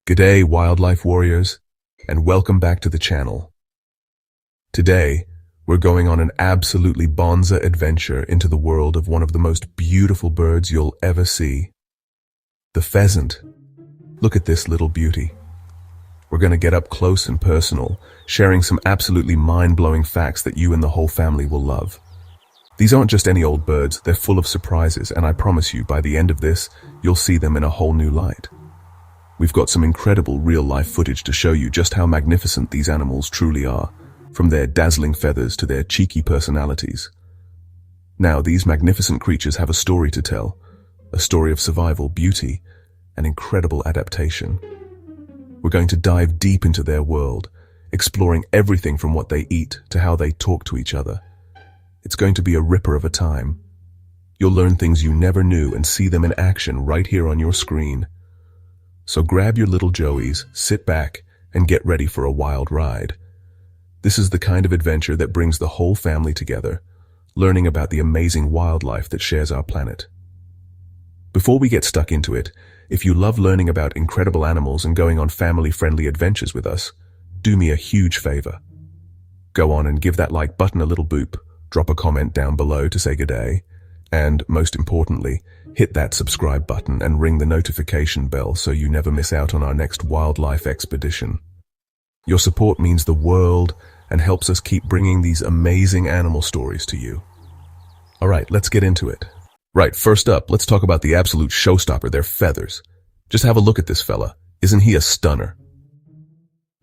G'day, wildlife warriors, and welcome back to the channel. Today, we're going on an absolutely bonza adventure into the world of one of the most beautiful birds you'll ever see. The pheasant. Look at this little beauty. We're going to get up close and personal, sharing some absolutely mind-blowing facts that you and the whole family will love. These aren't just any old birds, they're full of surprises, and I promise you, by the end of this, you'll see them in a whole new light. We've got some incredible real-life footage to show you just how magnificent these animals truly are, from their dazzling feathers to their cheeky personalities. Now, these magnificent creatures have a story to tell, a story of survival, beauty, and incredible adaptation. We're going to dive deep into their world, exploring everything from what they eat to how they talk to each other. It's going to be a ripper of a time. You'll learn things you never knew and see them in action right here on your screen. So grab your little joeys, sit back, and get ready for a wild ride. This is the kind of adventure that brings the whole family together, learning about the amazing wildlife that shares our planet. Before we get stuck into it, if you love learning about incredible animals and going on family-friendly adventures with us, do me a huge favor. Go on and give that like button a little boop, drop a comment down below to say good day, and, most importantly, hit that subscribe button and ring the notification bell so you never miss out on our next wildlife expedition. Your support means the world and helps us keep bringing these amazing animal stories to you. All right, let's get into it. Right, first up, let's talk about the absolute showstopper, their feathers. Just have a look at this fella. Isn't he a stunner?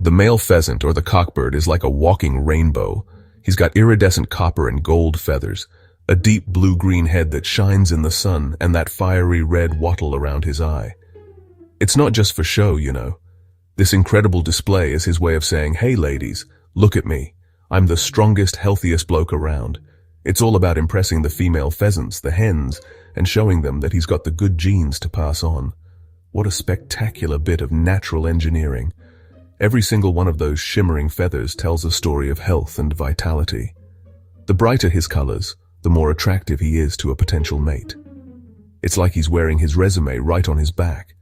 The male pheasant, or the cockbird, is like a walking rainbow. He's got iridescent copper and gold feathers, a deep blue-green head that shines in the sun, and that fiery red wattle around his eye. It's not just for show, you know. This incredible display is his way of saying, hey ladies, look at me. I'm the strongest, healthiest bloke around. It's all about impressing the female pheasants, the hens, and showing them that he's got the good genes to pass on. What a spectacular bit of natural engineering. Every single one of those shimmering feathers tells a story of health and vitality. The brighter his colors, the more attractive he is to a potential mate. It's like he's wearing his resume right on his back.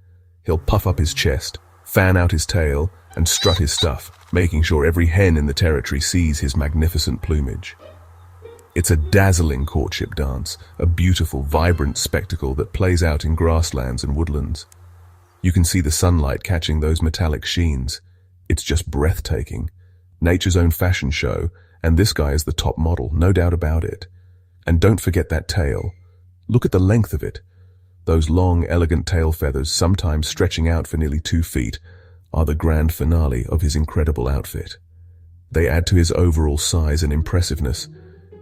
He'll puff up his chest, fan out his tail, and strut his stuff, making sure every hen in the territory sees his magnificent plumage. It's a dazzling courtship dance, a beautiful, vibrant spectacle that plays out in grasslands and woodlands. You can see the sunlight catching those metallic sheens. It's just breathtaking. Nature's own fashion show, and this guy is the top model, no doubt about it. And don't forget that tail. Look at the length of it. Those long, elegant tail feathers, sometimes stretching out for nearly 2 feet, are the grand finale of his incredible outfit. They add to his overall size and impressiveness,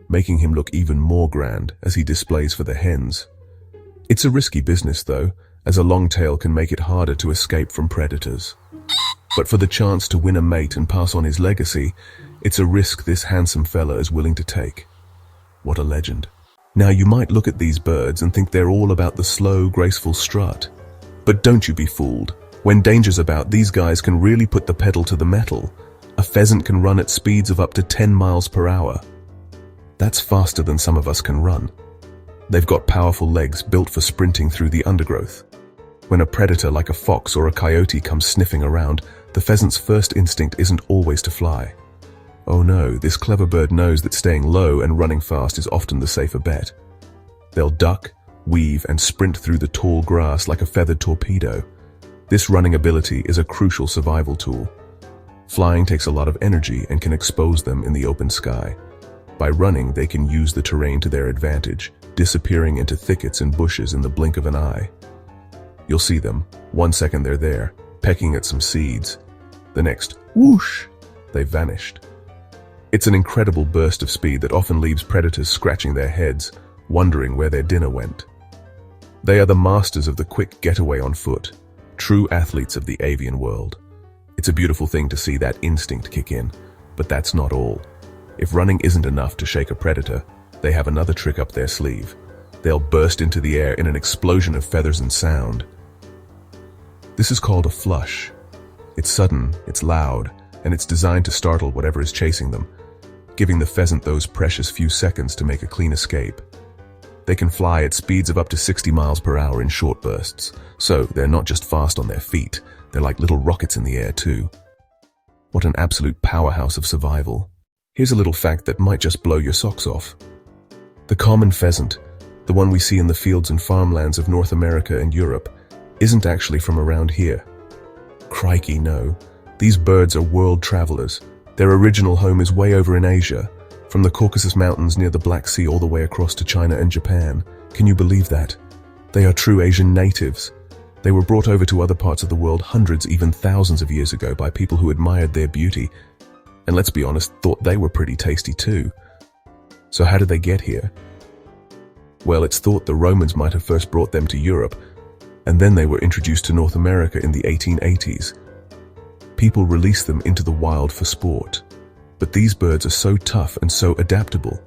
making him look even more grand as he displays for the hens. It's a risky business, though, as a long tail can make it harder to escape from predators. But for the chance to win a mate and pass on his legacy, it's a risk this handsome fella is willing to take. What a legend. Now, you might look at these birds and think they're all about the slow, graceful strut. But don't you be fooled. When danger's about, these guys can really put the pedal to the metal. A pheasant can run at speeds of up to 10 miles per hour. That's faster than some of us can run. They've got powerful legs built for sprinting through the undergrowth. When a predator like a fox or a coyote comes sniffing around, the pheasant's first instinct isn't always to fly. Oh no, this clever bird knows that staying low and running fast is often the safer bet. They'll duck, weave, and sprint through the tall grass like a feathered torpedo. This running ability is a crucial survival tool. Flying takes a lot of energy and can expose them in the open sky. By running, they can use the terrain to their advantage, disappearing into thickets and bushes in the blink of an eye. You'll see them. 1 second they're there, pecking at some seeds. The next, whoosh, they've vanished. It's an incredible burst of speed that often leaves predators scratching their heads, wondering where their dinner went. They are the masters of the quick getaway on foot, true athletes of the avian world. It's a beautiful thing to see that instinct kick in, but that's not all. If running isn't enough to shake a predator, they have another trick up their sleeve. They'll burst into the air in an explosion of feathers and sound. This is called a flush. It's sudden, it's loud, and it's designed to startle whatever is chasing them, giving the pheasant those precious few seconds to make a clean escape. They can fly at speeds of up to 60 miles per hour in short bursts, so they're not just fast on their feet, They're like little rockets in the air too. What an absolute powerhouse of survival. Here's a little fact that might just blow your socks off. The common pheasant, the one we see in the fields and farmlands of North America and Europe, isn't actually from around here. Crikey, no. These birds are world travelers. Their original home is way over in Asia, from the Caucasus Mountains near the Black Sea all the way across to China and Japan. Can you believe that? They are true Asian natives. They were brought over to other parts of the world hundreds, even thousands of years ago by people who admired their beauty, and let's be honest, thought they were pretty tasty too. So how did they get here? Well, it's thought the Romans might have first brought them to Europe, and then they were introduced to North America in the 1880s. People released them into the wild for sport. But these birds are so tough and so adaptable.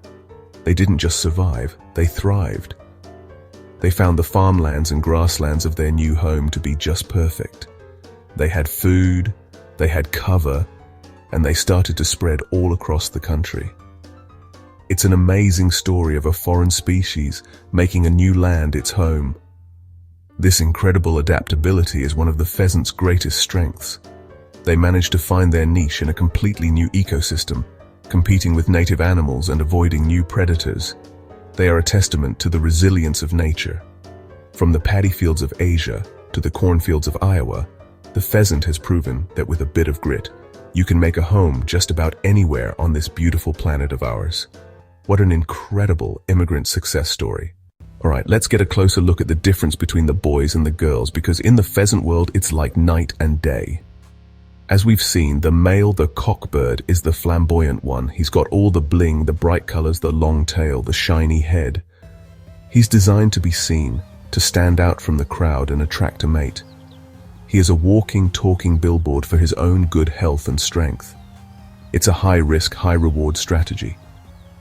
They didn't just survive, they thrived. They found the farmlands and grasslands of their new home to be just perfect. They had food, they had cover, and they started to spread all across the country. It's an amazing story of a foreign species making a new land its home. This incredible adaptability is one of the pheasant's greatest strengths. They managed to find their niche in a completely new ecosystem, competing with native animals and avoiding new predators. They are a testament to the resilience of nature. From the paddy fields of Asia to the cornfields of Iowa, the pheasant has proven that with a bit of grit, you can make a home just about anywhere on this beautiful planet of ours. What an incredible immigrant success story. All right, let's get a closer look at the difference between the boys and the girls, because in the pheasant world, it's like night and day. As we've seen, the male, the cockbird, is the flamboyant one. He's got all the bling, the bright colors, the long tail, the shiny head. He's designed to be seen, to stand out from the crowd and attract a mate. He is a walking, talking billboard for his own good health and strength. It's a high-risk, high-reward strategy.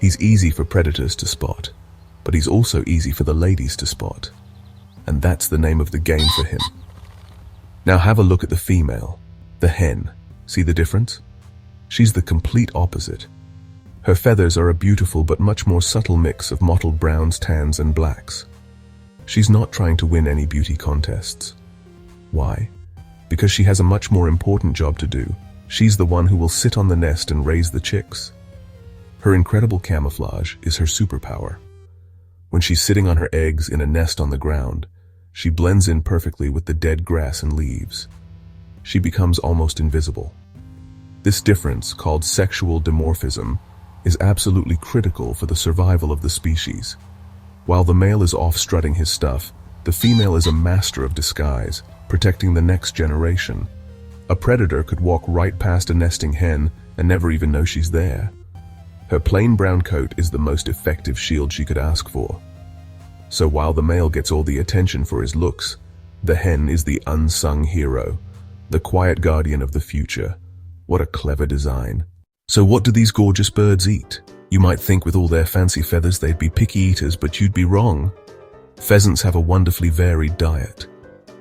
He's easy for predators to spot, but he's also easy for the ladies to spot. And that's the name of the game for him. Now have a look at the female. The hen. See the difference? She's the complete opposite. Her feathers are a beautiful but much more subtle mix of mottled browns, tans, and blacks. She's not trying to win any beauty contests. Why? Because she has a much more important job to do. She's the one who will sit on the nest and raise the chicks. Her incredible camouflage is her superpower. When she's sitting on her eggs in a nest on the ground, she blends in perfectly with the dead grass and leaves. She becomes almost invisible. This difference, called sexual dimorphism, is absolutely critical for the survival of the species. While the male is off strutting his stuff, the female is a master of disguise, protecting the next generation. A predator could walk right past a nesting hen and never even know she's there. Her plain brown coat is the most effective shield she could ask for. So while the male gets all the attention for his looks, the hen is the unsung hero, the quiet guardian of the future. What a clever design. So what do these gorgeous birds eat? You might think with all their fancy feathers they'd be picky eaters, but you'd be wrong. Pheasants have a wonderfully varied diet.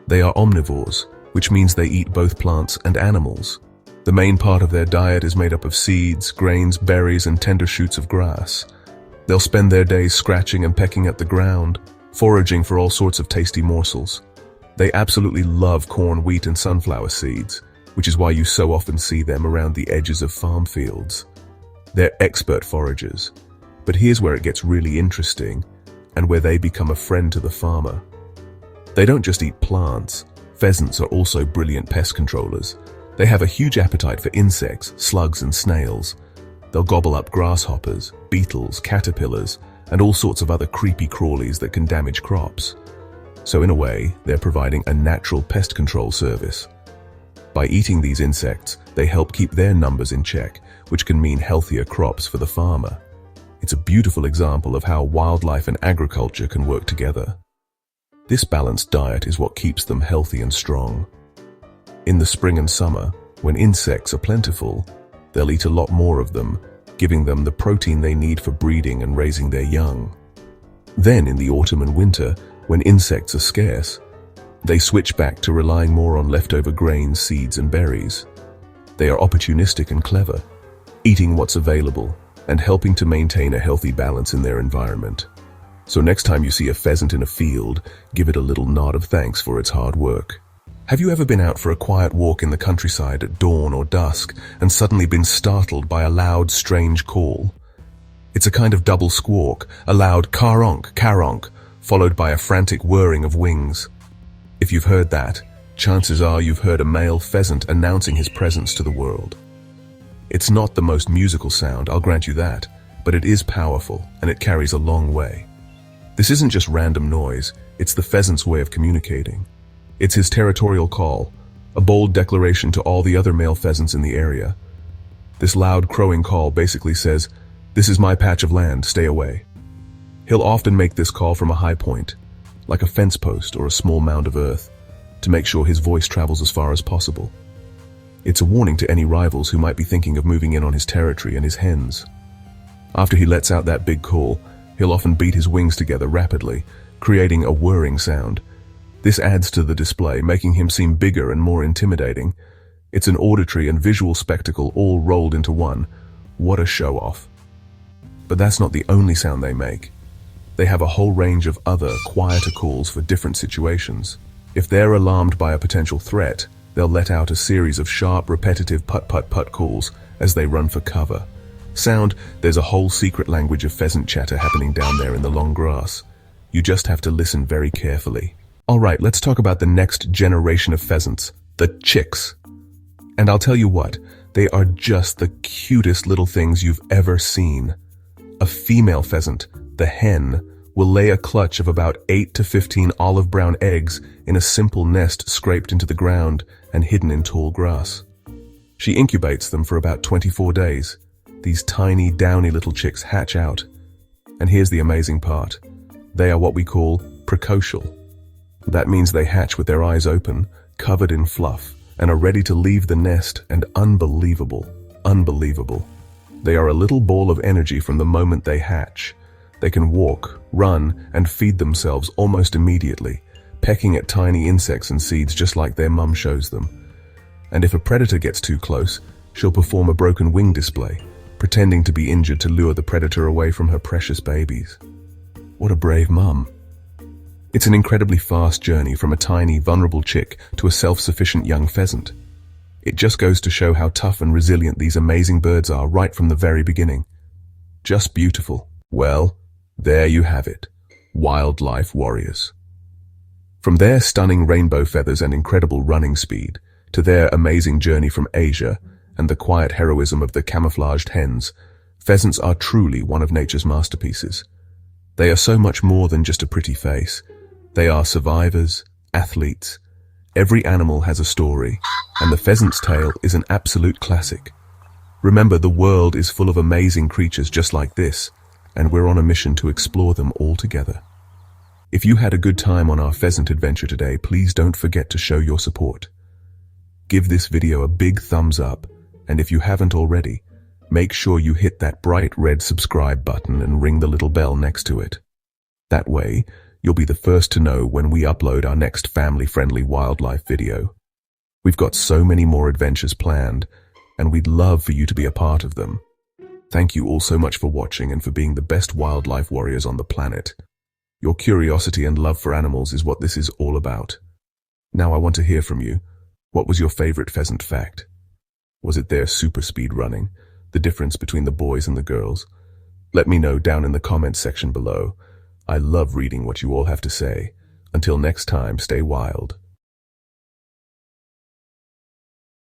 They are omnivores, which means they eat both plants and animals. The main part of their diet is made up of seeds, grains, berries, and tender shoots of grass. They'll spend their days scratching and pecking at the ground, foraging for all sorts of tasty morsels. They absolutely love corn, wheat, and sunflower seeds, which is why you so often see them around the edges of farm fields. They're expert foragers. But here's where it gets really interesting, and where they become a friend to the farmer. They don't just eat plants. Pheasants are also brilliant pest controllers. They have a huge appetite for insects, slugs, and snails. They'll gobble up grasshoppers, beetles, caterpillars, and all sorts of other creepy crawlies that can damage crops. So in a way, they're providing a natural pest control service. By eating these insects, they help keep their numbers in check, which can mean healthier crops for the farmer. It's a beautiful example of how wildlife and agriculture can work together. This balanced diet is what keeps them healthy and strong. In the spring and summer, when insects are plentiful, they'll eat a lot more of them, giving them the protein they need for breeding and raising their young. Then in the autumn and winter, when insects are scarce, they switch back to relying more on leftover grains, seeds, and berries. They are opportunistic and clever, eating what's available and helping to maintain a healthy balance in their environment. So next time you see a pheasant in a field, give it a little nod of thanks for its hard work. Have you ever been out for a quiet walk in the countryside at dawn or dusk and suddenly been startled by a loud, strange call? It's a kind of double squawk, a loud caronk, caronk, followed by a frantic whirring of wings. If you've heard that, chances are you've heard a male pheasant announcing his presence to the world. It's not the most musical sound, I'll grant you that, but it is powerful and it carries a long way. This isn't just random noise, it's the pheasant's way of communicating. It's his territorial call, a bold declaration to all the other male pheasants in the area. This loud crowing call basically says, "This is my patch of land, stay away." He'll often make this call from a high point, like a fence post or a small mound of earth, to make sure his voice travels as far as possible. It's a warning to any rivals who might be thinking of moving in on his territory and his hens. After he lets out that big call, he'll often beat his wings together rapidly, creating a whirring sound. This adds to the display, making him seem bigger and more intimidating. It's an auditory and visual spectacle all rolled into one. What a show-off. But that's not the only sound they make. They have a whole range of other, quieter calls for different situations. If they're alarmed by a potential threat, they'll let out a series of sharp, repetitive put-put-put calls as they run for cover. Sound, there's a whole secret language of pheasant chatter happening down there in the long grass. You just have to listen very carefully. Alright, let's talk about the next generation of pheasants, the chicks. And I'll tell you what, they are just the cutest little things you've ever seen. A female pheasant, the hen, will lay a clutch of about 8 to 15 olive brown eggs in a simple nest scraped into the ground and hidden in tall grass. She incubates them for about 24 days. These tiny, downy little chicks hatch out. And here's the amazing part. They are what we call precocial. That means they hatch with their eyes open, covered in fluff, and are ready to leave the nest, and unbelievable. They are a little ball of energy from the moment they hatch. They can walk, run, and feed themselves almost immediately, pecking at tiny insects and seeds just like their mum shows them. And if a predator gets too close, she'll perform a broken wing display, pretending to be injured to lure the predator away from her precious babies. What a brave mum. It's an incredibly fast journey from a tiny, vulnerable chick to a self-sufficient young pheasant. It just goes to show how tough and resilient these amazing birds are right from the very beginning. Just beautiful. Well, there you have it. Wildlife warriors. From their stunning rainbow feathers and incredible running speed, to their amazing journey from Asia and the quiet heroism of the camouflaged hens, pheasants are truly one of nature's masterpieces. They are so much more than just a pretty face. They are survivors, athletes. Every animal has a story, and the pheasant's tale is an absolute classic. Remember, the world is full of amazing creatures just like this, and we're on a mission to explore them all together. If you had a good time on our pheasant adventure today, please don't forget to show your support. Give this video a big thumbs up, and if you haven't already, make sure you hit that bright red subscribe button and ring the little bell next to it. That way, you'll be the first to know when we upload our next family-friendly wildlife video. We've got so many more adventures planned, and we'd love for you to be a part of them. Thank you all so much for watching and for being the best wildlife warriors on the planet. Your curiosity and love for animals is what this is all about. Now I want to hear from you. What was your favorite pheasant fact? Was it their super speed running? The difference between the boys and the girls? Let me know down in the comments section below. I love reading what you all have to say. Until next time, stay wild.